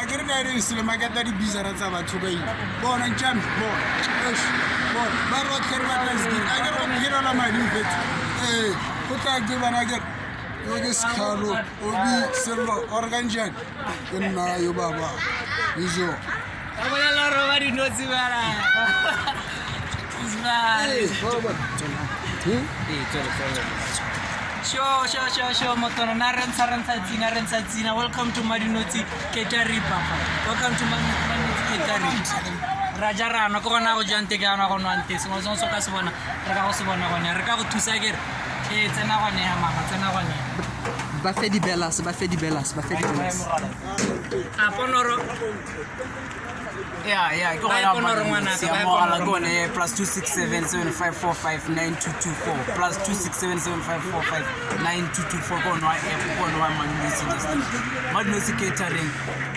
akhirnya dari Islam agak tadi bisa rasa baca bayi. Bon ancam, bon, baru kerja lagi. Agar orang kira lama di vet. Kita gimana agar? Yogi skalo, obi serba organjak. Kena yo baba, izo. Kamu yang lorong di nosi mana? Show motono narensa zina. Welcome to Madinoti Catering papa. Welcome to Madinoti Catering. Raja rana ko na ko jante ka na ko nante. Songo so ka subona. Reka ko subona ko ne. Reka ko tusager. Tsena ko ne mama, tsena ko ne. Ba fait di belas. Aponoro. Yeah, go ahead. Siamo alla gone plus 26775459224 plus 26775459224 kono Madinosi Catering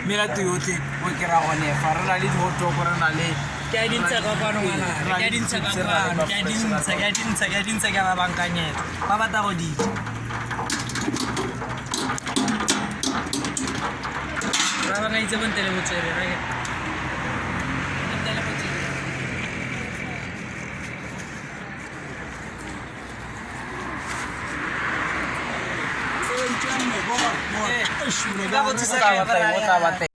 mira tu yote wekera one farala li hoto korana le Kadinsa ka pano mana? Kadinsa ka bankanye. Baba ta godi. Baba ngai jaban tele muchere right? Bon, Baba tu sa